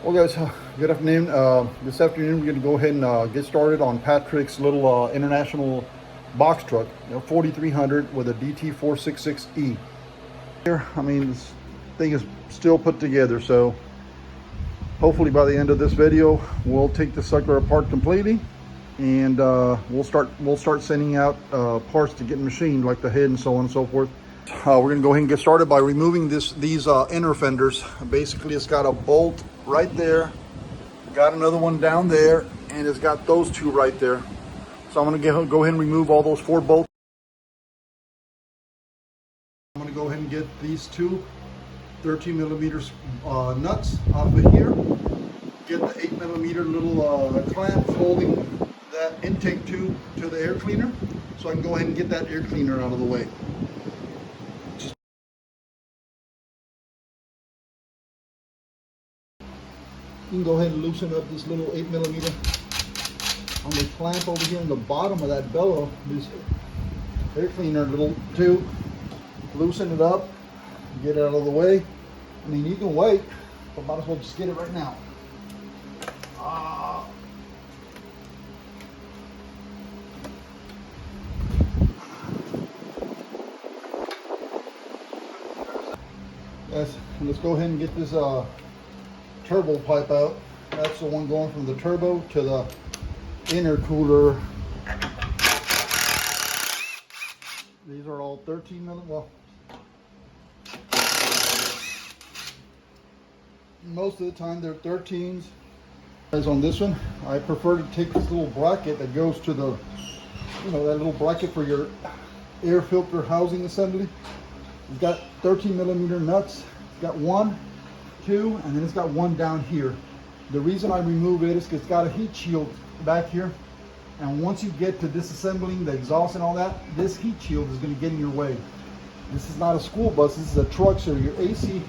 Well, guys, good afternoon. This afternoon, we're going to go ahead and get started on Patrick's little international box truck, 4300 with a DT466 E. Here, I mean, this thing is still put together, so hopefully by the end of this video, we'll take the sucker apart completely, and we'll start sending out parts to get machined, like the head and so on and so forth. We're going to go ahead and get started by removing these inner fenders. Basically, it's got a bolt right there, got another one down there, and it's got those two right there. So I'm going to go ahead and remove all those 4 bolts. I'm going to go ahead and get these two 13 millimeters nuts off of here. Get the 8 millimeter little clamp holding that intake tube to the air cleaner, so I can go ahead and get that air cleaner out of the way. You can go ahead and loosen up this little 8 millimeter on the clamp over here in the bottom of that bellow, this air cleaner little tube. Loosen it up, get it out of the way. I mean, you can wait, but might as well just get it right now. Yes, let's go ahead and get this turbo pipe out. That's the one going from the turbo to the intercooler. These are all 13 millimeter. Well, most of the time they're 13s. As on this one, I prefer to take this little bracket that goes to the, that little bracket for your air filter housing assembly. It's got 13 millimeter nuts. It's got 1, 2, and then it's got 1 down here. The reason I remove it is because it's got a heat shield back here, and once you get to disassembling the exhaust and all that, this heat shield is going to get in your way. This is not a school bus, this is a truck, so your AC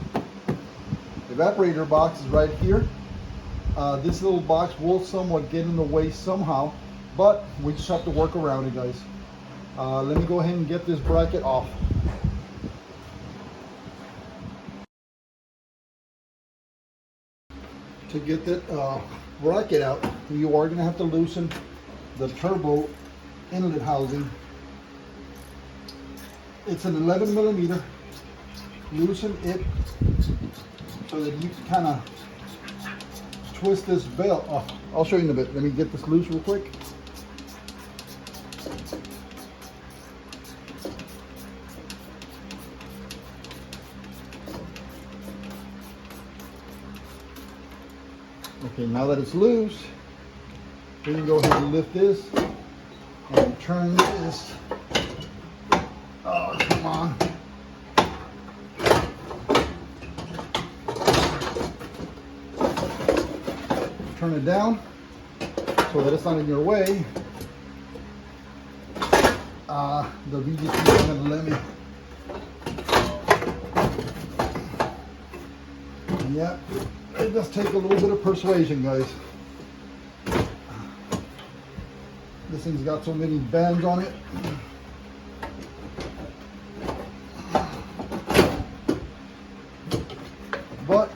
evaporator box is right here. This little box will somewhat get in the way somehow, but we just have to work around it, guys. Let me go ahead and get this bracket off. To get that bracket out, you are going to have to loosen the turbo inlet housing. It's an 11 millimeter. Loosen it so that you can kind of twist this belt. I'll show you in a bit. Let me get this loose real quick. Okay, now that it's loose, we can go ahead and lift this and turn this. Oh, come on. Turn it down so that it's not in your way. The VGT is going to let me. Yeah, it does take a little bit of persuasion, guys. This thing's got so many bands on it. But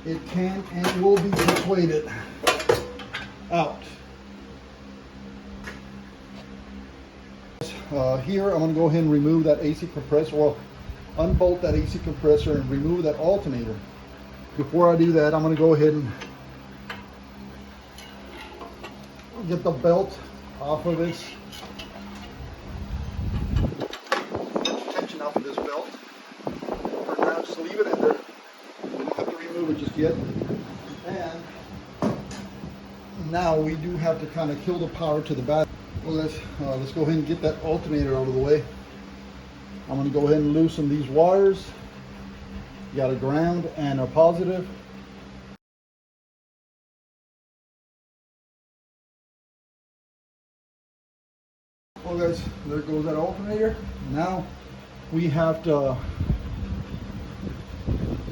it can and will be persuaded out. Here I'm going to go ahead and remove that AC compressor. Well, unbolt that AC compressor and remove that alternator. Before I do that, I'm going to go ahead and get the belt off of this. Tension off of this belt. For now, just leave it in there. You don't have to remove it just yet. And now we do have to kind of kill the power to the battery. Well, let's go ahead and get that alternator out of the way. I'm going to go ahead and loosen these wires. You got a ground and a positive. Well, guys, there goes that alternator. Now we have to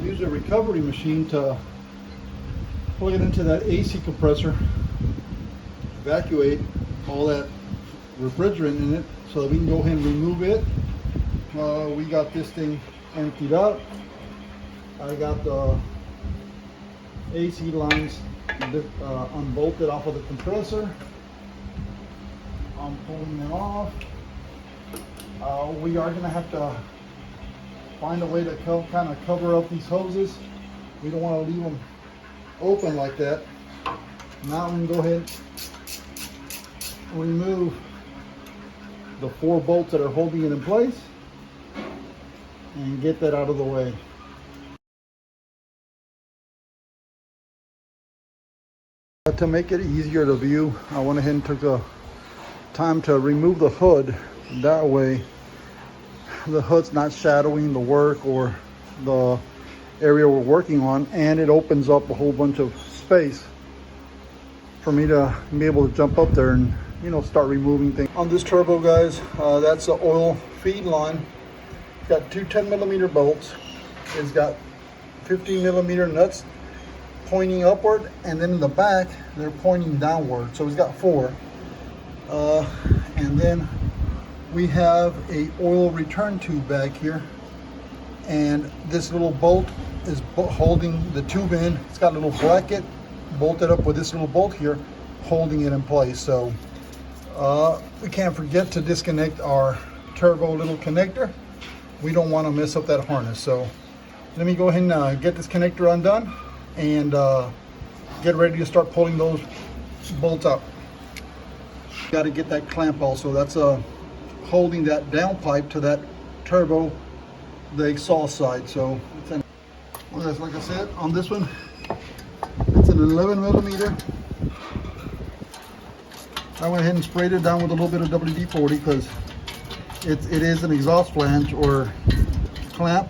use a recovery machine to plug it into that AC compressor, evacuate all that refrigerant in it so that we can go ahead and remove it. We got this thing emptied out. I got the AC lines unbolted off of the compressor. I'm pulling them off. We are going to have to find a way to kind of cover up these hoses. We don't want to leave them open like that. Now we can go ahead and remove the 4 bolts that are holding it in place and get that out of the way. To make it easier to view, I went ahead and took the time to remove the hood. That way the hood's not shadowing the work or the area we're working on, and it opens up a whole bunch of space for me to be able to jump up there and, you know, start removing things. On this turbo, guys, that's the oil feed line. It's got 2 10mm bolts. It's got 15mm nuts pointing upward, and then in the back they're pointing downward, so it's got 4. And then we have a oil return tube back here, and this little bolt is holding the tube in. It's got a little bracket bolted up with this little bolt here holding it in place. So we can't forget to disconnect our turbo little connector. We don't want to mess up that harness. So let me go ahead and get this connector undone and get ready to start pulling those bolts out. Got to get that clamp also. That's holding that down pipe to that turbo, the exhaust side. So well, that's, like I said, on this one, it's an 11mm. I went ahead and sprayed it down with a little bit of WD-40 because it is an exhaust flange or clamp.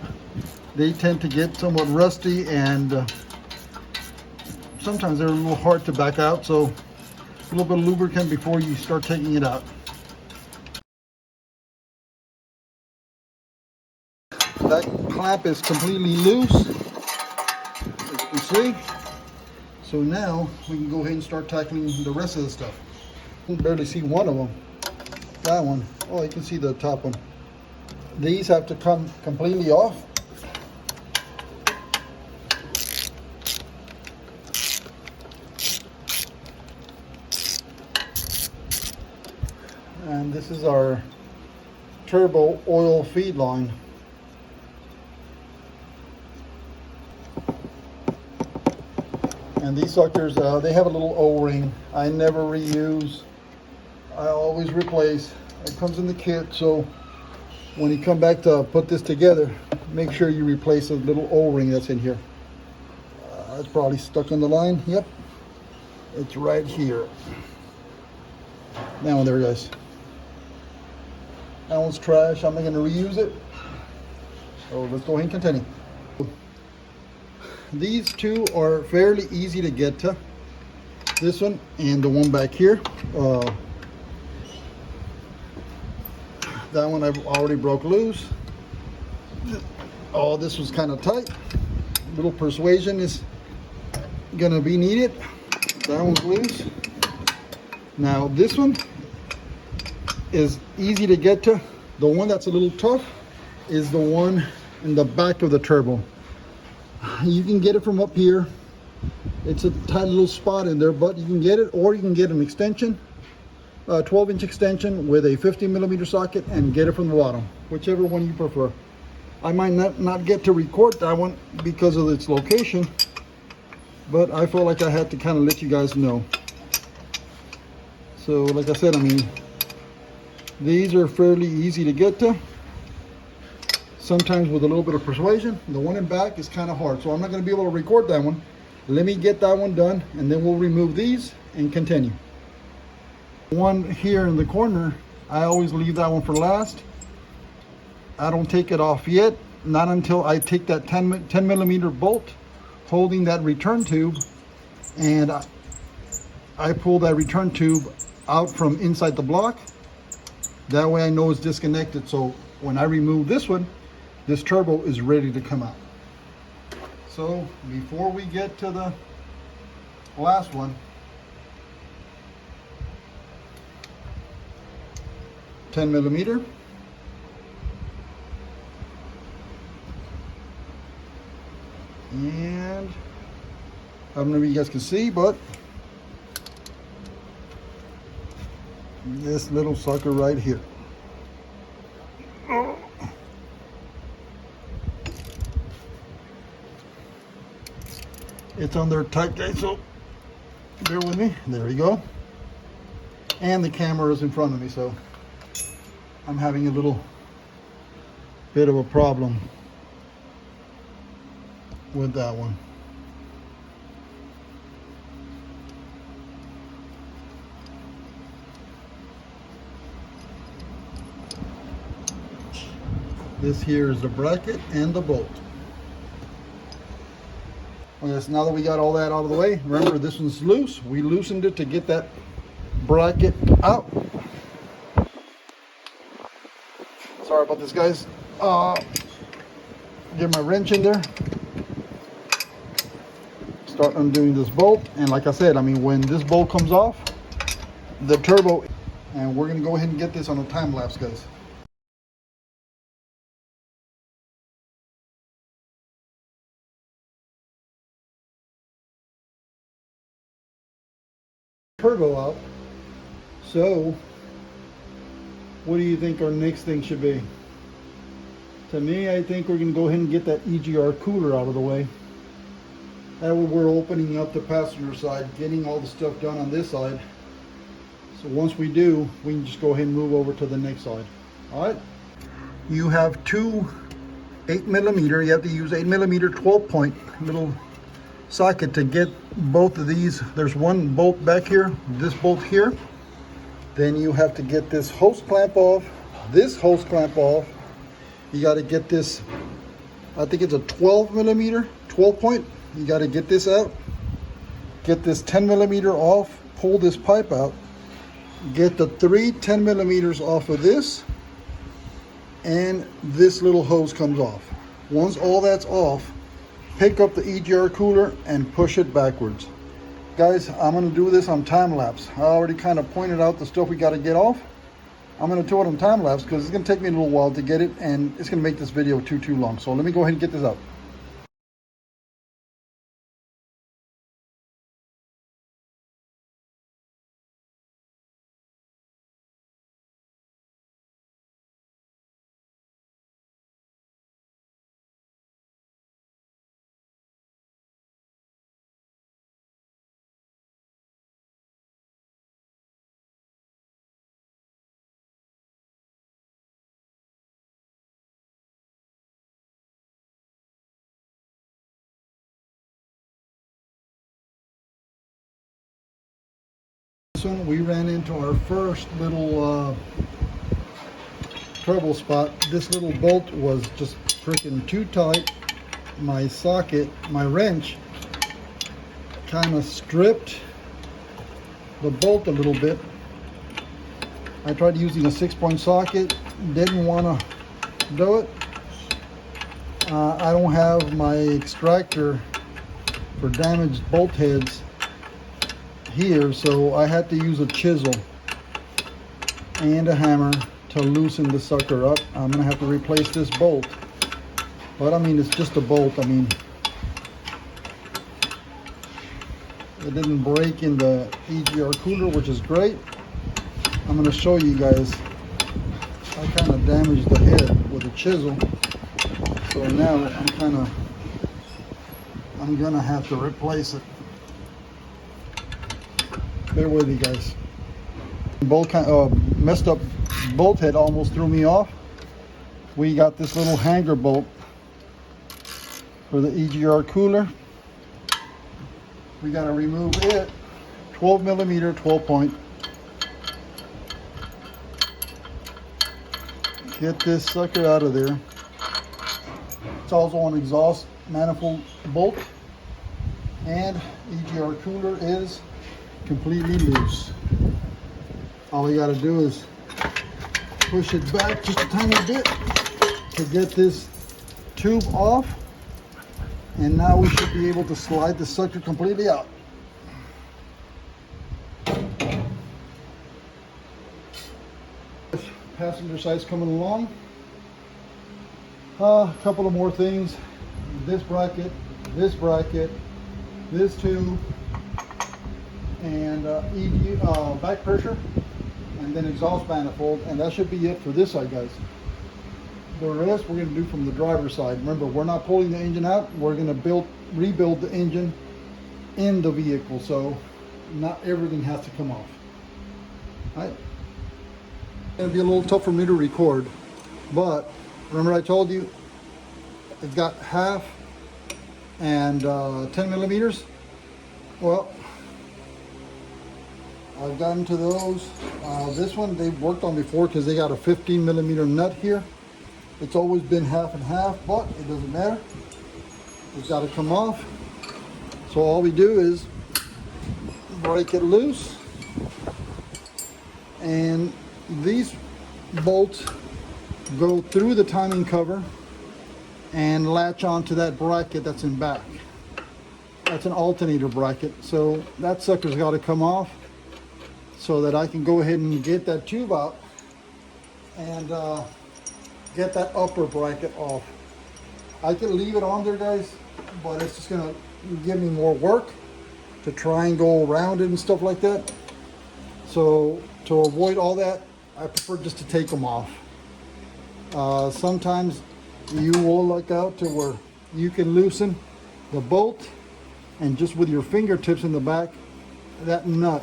They tend to get somewhat rusty, and sometimes they're a little hard to back out. So a little bit of lubricant before you start taking it out. That clamp is completely loose, as you can see. So now we can go ahead and start tackling the rest of the stuff. You can barely see one of them. That one. Oh, you can see the top one. These have to come completely off. And this is our turbo oil feed line. And these suckers, they have a little O-ring. I never reuse. I always replace. It comes in the kit, so when you come back to put this together, make sure you replace a little O-ring that's in here. It's probably stuck on the line. Yep, it's right here. That one there, guys. That one's trash. I'm not going to reuse it. So let's go ahead and continue. These two are fairly easy to get to. This one and the one back here. That one I've already broke loose. Oh, this was kind of tight. A little persuasion is gonna be needed. That one's loose. Now this one is easy to get to. The one that's a little tough is the one in the back of the turbo. You can get it from up here. It's a tight little spot in there, but you can get it, or you can get an extension, a 12-inch extension with a 50mm socket, and get it from the bottom, whichever one you prefer. I might not get to record that one because of its location, but I felt like I had to kind of let you guys know. So like I said, I mean, these are fairly easy to get to. Sometimes with a little bit of persuasion. The one in back is kind of hard, so I'm not going to be able to record that one. Let me get that one done, and then we'll remove these and continue. One here in the corner, I always leave that one for last. I don't take it off yet, not until I take that 10mm bolt holding that return tube, and I pull that return tube out from inside the block. That way I know it's disconnected, so when I remove this one, this turbo is ready to come out. So before we get to the last one, 10mm. And I don't know if you guys can see, but this little sucker right here. It's on there tight, guys, so bear with me. There we go. And the camera is in front of me, so I'm having a little bit of a problem with that one. This here is the bracket and the bolt. Okay, so now that we got all that out of the way, remember this one's loose. We loosened it to get that bracket out. Sorry about this, guys. Get my wrench in there. Start undoing this bolt. And like I said, I mean, when this bolt comes off, the turbo, and we're gonna go ahead and get this on a time lapse, guys. Turbo out. So what do you think our next thing should be? To me, I think we're going to go ahead and get that EGR cooler out of the way. That way we're opening up the passenger side, getting all the stuff done on this side. So once we do, we can just go ahead and move over to the next side. All right. You have two 8mm. You have to use 8mm 12-point little socket to get both of these. There's one bolt back here, this bolt here. Then you have to get this hose clamp off, this hose clamp off. You got to get this, I think it's a 12mm 12-point. You got to get this out, get this 10mm off, pull this pipe out, get the three 10mm off of this, and this little hose comes off. Once all that's off, pick up the EGR cooler and push it backwards. Guys, I'm going to do this on time lapse. I already kind of pointed out the stuff we got to get off. I'm going to do it on time lapse because it's going to take me a little while to get it, and it's going to make this video too long. So let me go ahead and get this out. One, we ran into our first little trouble spot. This little bolt was just freaking too tight. My socket, my wrench, kind of stripped the bolt a little bit. I tried using a 6-point socket, didn't want to do it. I don't have my extractor for damaged bolt heads here, so I had to use a chisel and a hammer to loosen the sucker up. I'm gonna have to replace this bolt, but I mean, it's just a bolt. I mean, it didn't break in the EGR cooler, which is great. I'm gonna show you guys. I kind of damaged the head with a chisel, so now I'm gonna have to replace it. Bear with me, guys. Messed up bolt head almost threw me off. We got this little hanger bolt for the EGR cooler. We got to remove it. 12mm 12-point. Get this sucker out of there. It's also an exhaust manifold bolt, and EGR cooler is completely loose. All we got to do is push it back just a tiny bit to get this tube off, and now we should be able to slide the sucker completely out. Passenger side's coming along. A couple of more things. This bracket, this tube, and back pressure, and then exhaust manifold, and that should be it for this side, guys. The rest we're going to do from the driver's side. Remember, we're not pulling the engine out. We're going to rebuild the engine in the vehicle, so not everything has to come off. All right. It's going to be a little tough for me to record, but remember I told you it's got half and 10 millimeters. Well, I've gotten to those. This one they've worked on before because they got a 15 millimeter nut here. It's always been half and half, but it doesn't matter. It's got to come off. So all we do is break it loose, and these bolts go through the timing cover and latch onto that bracket that's in back. That's an alternator bracket, so that sucker's got to come off so that I can go ahead and get that tube out and get that upper bracket off. I can leave it on there, guys, but it's just gonna give me more work to try and go around it and stuff like that. So to avoid all that, I prefer just to take them off. Sometimes you will luck out to where you can loosen the bolt, and just with your fingertips in the back, that nut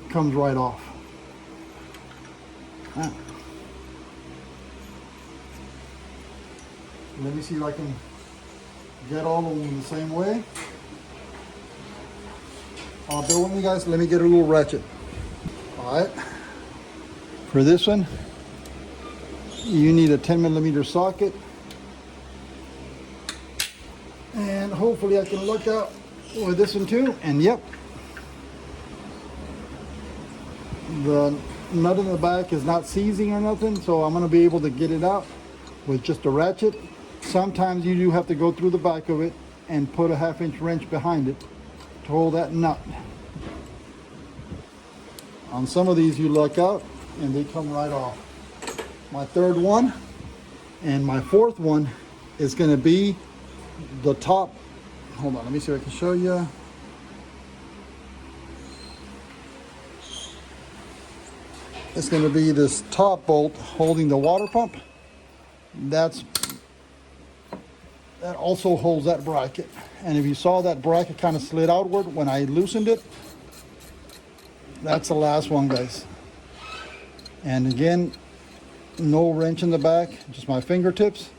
comes right off. Let me see if I can get all of them the same way. Bear with me, guys. Let me get a little ratchet. All right. For this one, you need a 10 millimeter socket. And hopefully I can look out with this one too. And yep, the nut in the back is not seizing or nothing, so I'm going to be able to get it out with just a ratchet. Sometimes you do have to go through the back of it and put a 1/2 inch wrench behind it to hold that nut. On some of these you luck out and they come right off. My third one and my fourth one is going to be the top. Hold on, let me see if I can show you. It's going to be this top bolt holding the water pump. That also holds that bracket. And if you saw that bracket kind of slid outward when I loosened it, that's the last one, guys. And again, no wrench in the back, just my fingertips.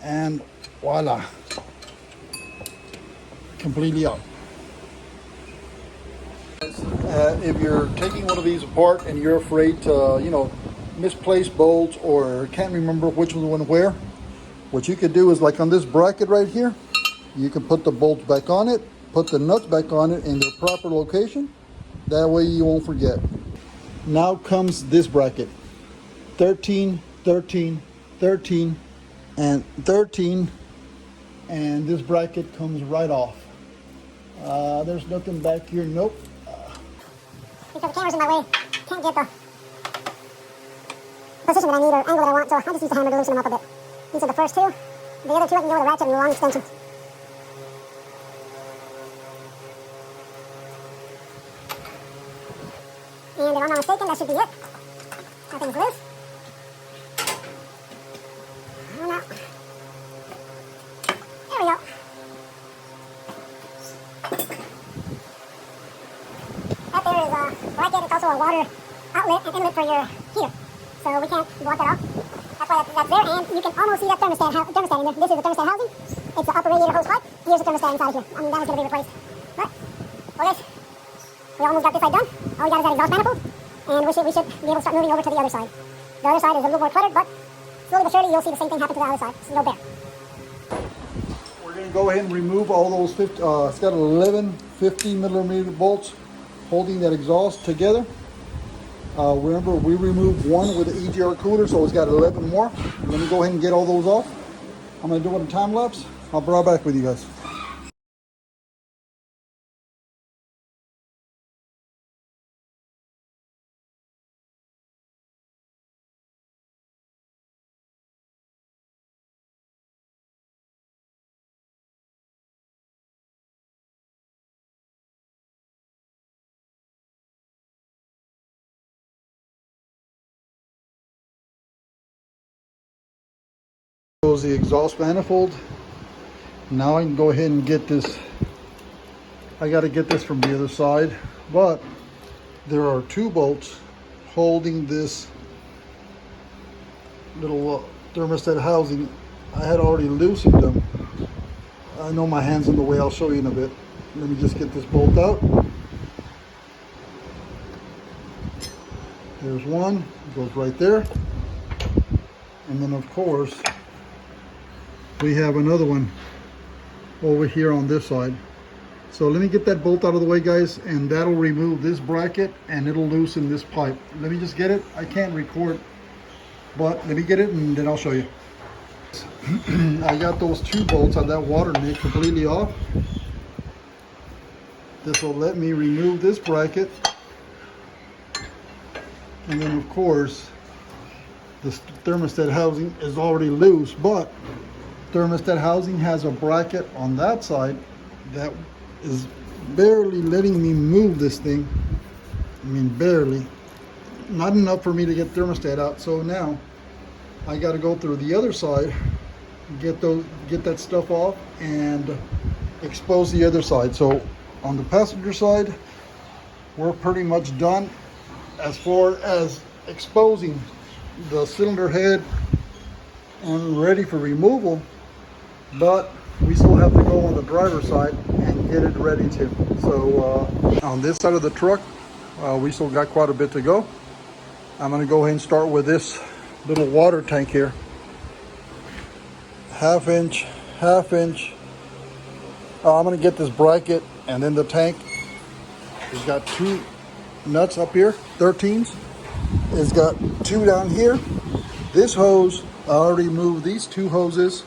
And voila, completely out. If you're taking one of these apart and you're afraid to, misplace bolts or can't remember which one went where, what you could do is, like on this bracket right here, you can put the bolts back on it, put the nuts back on it in their proper location. That way you won't forget. Now comes this bracket. 13, 13, 13, and 13, and this bracket comes right off. There's nothing back here, nope. Because the camera's in my way, can't get the position that I need or angle that I want, so I just use the hammer to loosen them up a bit. These are the first two. The other two I can go with a ratchet and a long extension. And if I'm not mistaken, that should be it. Nothing's loose. Oh no. There we go. That there is a bracket. It's also a water outlet and inlet for your heater. So we can't block that off. That's why that's there, and you can almost see that thermostat in there. This is the thermostat housing. It's the upper radiator hose pipe. Here's the thermostat inside here. That one's going to be replaced. But, well guys, we almost got this side done. All we got is that exhaust manifold, and we should be able to start moving over to the other side. The other side is a little more cluttered, but slowly but surely you'll see the same thing happen to the other side. It's no bear. We're going to go ahead and remove all those, it's got 11 15 millimeter bolts holding that exhaust together. Remember, we removed one with the EGR cooler, so it's got 11 more. Let me go ahead and get all those off. I'm going to do it in time lapse. I'll be right back with you guys. Close the exhaust manifold. Now I can go ahead and get this. I got to get this from the other side, but there are 2 bolts holding this little thermostat housing. I had already loosened them. I know my hand's in the way. I'll show you in a bit. Let me just get this bolt out. There's one, it goes right there. And then of course, we have another one over here on this side. So let me get that bolt out of the way, guys, and that'll remove this bracket and it'll loosen this pipe. Let me just get it. I can't record, but let me get it and then I'll show you. I got those 2 bolts on that water neck completely off. This will let me remove this bracket. And then of course, this thermostat housing is already loose, but thermostat housing has a bracket on that side that is barely letting me move this thing. I mean, barely. Not enough for me to get thermostat out. So now I got to go through the other side, get that stuff off and expose the other side. So on the passenger side, we're pretty much done as far as exposing the cylinder head and ready for removal, but we still have to go on the driver's side and get it ready too. So on this side of the truck, we still got quite a bit to go. I'm going to go ahead and start with this little water tank here. Half inch. I'm going to get this bracket and then the tank. It's got 2 nuts up here, 13s. It's got 2 down here. This hose, I already moved these 2 hoses,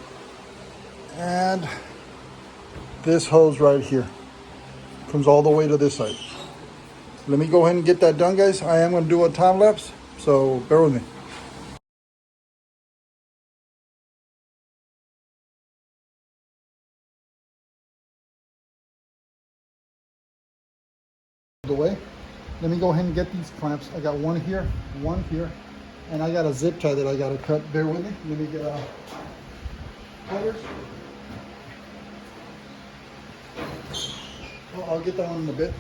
and this hose right here comes all the way to this side. Let me go ahead and get that done, guys. I am going to do a time lapse, so bear with me. The way. Let me go ahead and get these clamps. I got one here, and I got a zip tie that I got to cut. Bear with me. Let me get cutters. Well, I'll get that one in a bit.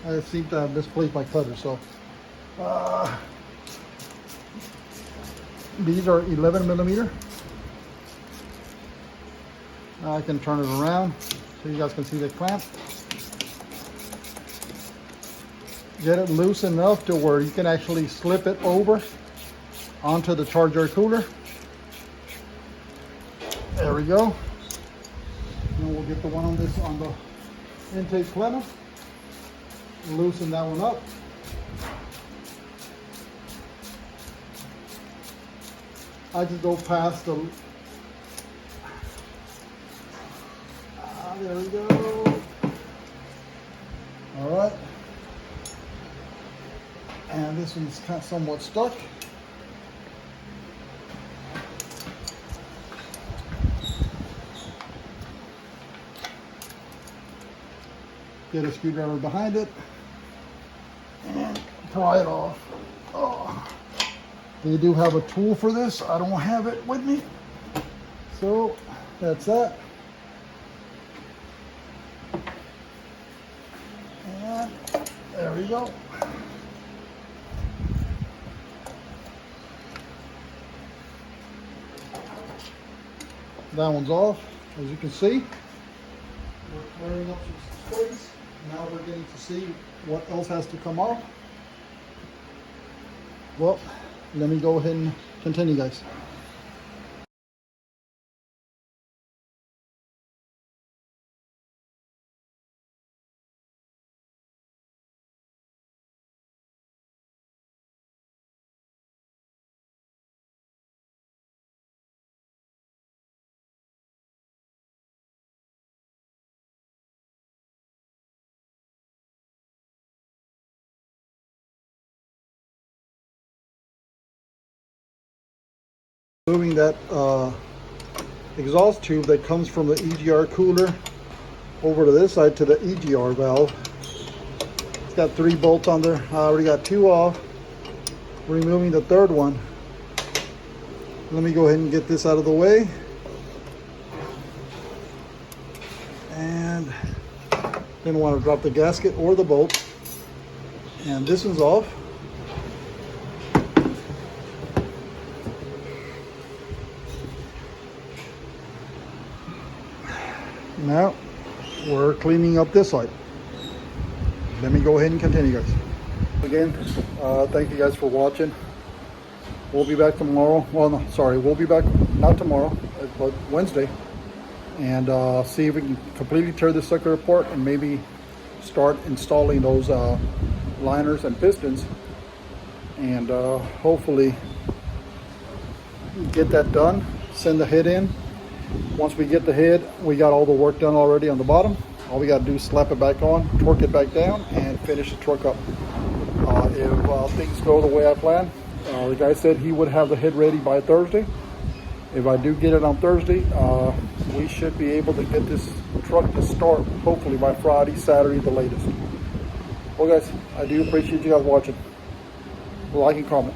I seem to have misplaced my cutter, so these are 11 millimeter. Now I can turn it around so you guys can see the clamp. Get it loose enough to where you can actually slip it over onto the charger cooler. There we go. And we'll get the one on the intake plenum. Loosen that one up. I just go past the. There we go. All right. And this one's kind of somewhat stuck. Get a screwdriver behind it and pry it off. Oh. They do have a tool for this. I don't have it with me. So that's that. And there we go. That one's off, as you can see. We're clearing up some space. Now we're getting to see what else has to come off. Well, let me go ahead and continue, guys. Moving that exhaust tube that comes from the EGR cooler over to this side to the EGR valve. It's got 3 bolts on there. I already got 2 off. Removing the 3rd one. Let me go ahead and get this out of the way. and didn't want to drop the gasket or the bolt. And this one's off. Now we're cleaning up this side. Let me go ahead and continue, guys. Again, thank you guys for watching. We'll be back tomorrow. Well, no, sorry, we'll be back not tomorrow, but Wednesday, and see if we can completely tear this sucker apart and maybe start installing those liners and pistons, and hopefully get that done. Send the head in. Once we get the head, we got all the work done already on the bottom. All we got to do is slap it back on, torque it back down, and finish the truck up. If things go the way I plan, the guy said he would have the head ready by Thursday. If I do get it on Thursday, we should be able to get this truck to start hopefully by Friday, Saturday, the latest. Well, guys, I do appreciate you guys watching. Like and comment.